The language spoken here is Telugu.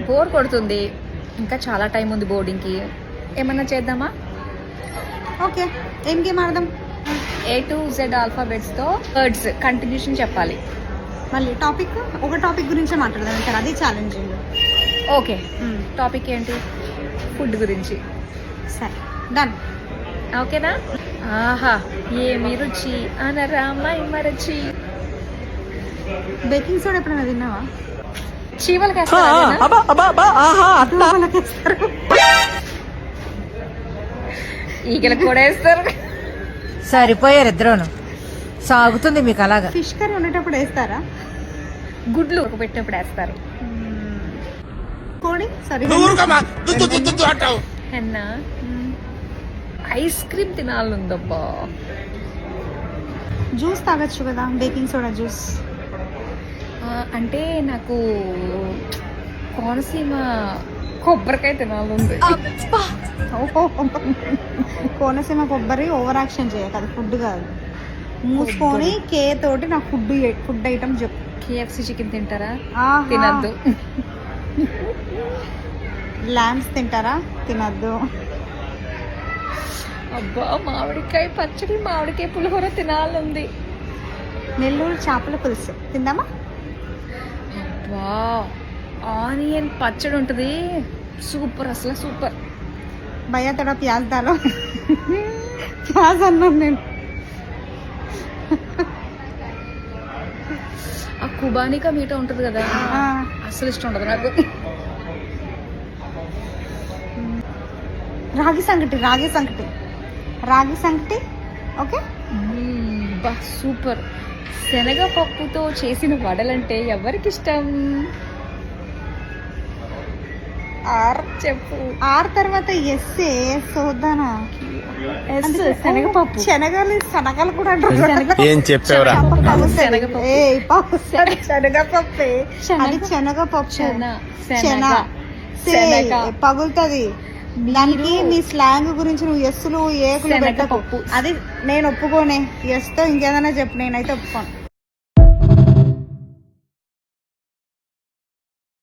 బోర్ కొడుతుంది, ఇంకా చాలా టైం ఉంది బోర్డింగ్కి. ఏమన్నా చేద్దామా? ఓకే, ఏం గేమ్ ఆడదాం? A to Z ఆల్ఫాబెట్స్తో వర్డ్స్ కంటిన్యూషన్ చెప్పాలి. మళ్ళీ టాపిక్ ఒక టాపిక్ గురించే మాట్లాడదాం ఇక్కడ, అది ఛాలెంజింగ్. ఓకే, టాపిక్ ఏంటి? ఫుడ్ గురించి. సరే, డన్. ఓకేనా? ఆహా ఏమి రుచి అనరామై మరచి. బేకింగ్ సోడా ఎప్పుడైనా తిన్నావా? చీమలకి ఈగలకు కూడా వేస్తారు. సరిపోయారు ఇద్దరును. సాగుతుంది మీకు అలాగా. ఫిష్ కర్రీ ఉండేటప్పుడు వేస్తారా? గుడ్లు పెట్టినప్పుడు వేస్తారు. కోడి సరే. హెన్నా ఐస్ క్రీమ్ తినాలందబ్బా. జ్యూస్ తాగొచ్చు కదా, బేకింగ్ సోడా జ్యూస్. అంటే నాకు కోనసీమ కొబ్బరికాయ తినాలంది. కోనసీమ కొబ్బరి ఓవర్ యాక్షన్ చేయక, అది ఫుడ్ కాదు. మూసుకొని కే తోటి నాకు ఫుడ్ ఐటమ్ చెప్పు. KFC చికెన్ తింటారా? ఆహా. తినద్దు. ల్యాంబ్స్ తింటారా? తినద్దు. అబ్బా మామిడికాయ పచ్చడి, మామిడికాయ పులిహోర తినాలంది. నెల్లూరు చేపల పులుసు తిందామా? అబ్బా ఆనియన్ పచ్చడి ఉంటుంది, సూపర్, అసలు సూపర్. భయ్యా తోడ ప్యాజ్ దాలో. ప్యాజ్ అన్నాను నేను. ఆ కుబానికా మీట ఉంటుంది కదా, అసలు ఇష్టం ఉండదు నాకు. రాగి సంకటి, రాగి సంకటి, రాగి సంకటి. ఓకే, బా సూపర్. శనగపప్పుతో చేసిన వడలంటే ఎవరికి ఇష్టం? ఆర్ చెప్పు. ఆర్ తర్వాత ఎస్ఏ సోదానా. శనగపప్పు. శనగలు కూడా అంటారు. ఏం చెప్పావురా? శనగపప్పే, అది శనగపప్పు. పగులుతుంది దానికి. నీ స్లాంగ్ గురించి నువ్వు ఎస్సులు ఏకులు పెట్టకు. అది నేను ఒప్పుకోనే. ఎస్తో ఇంకేదైనా చెప్పు, నేనైతే ఒప్పుకోను.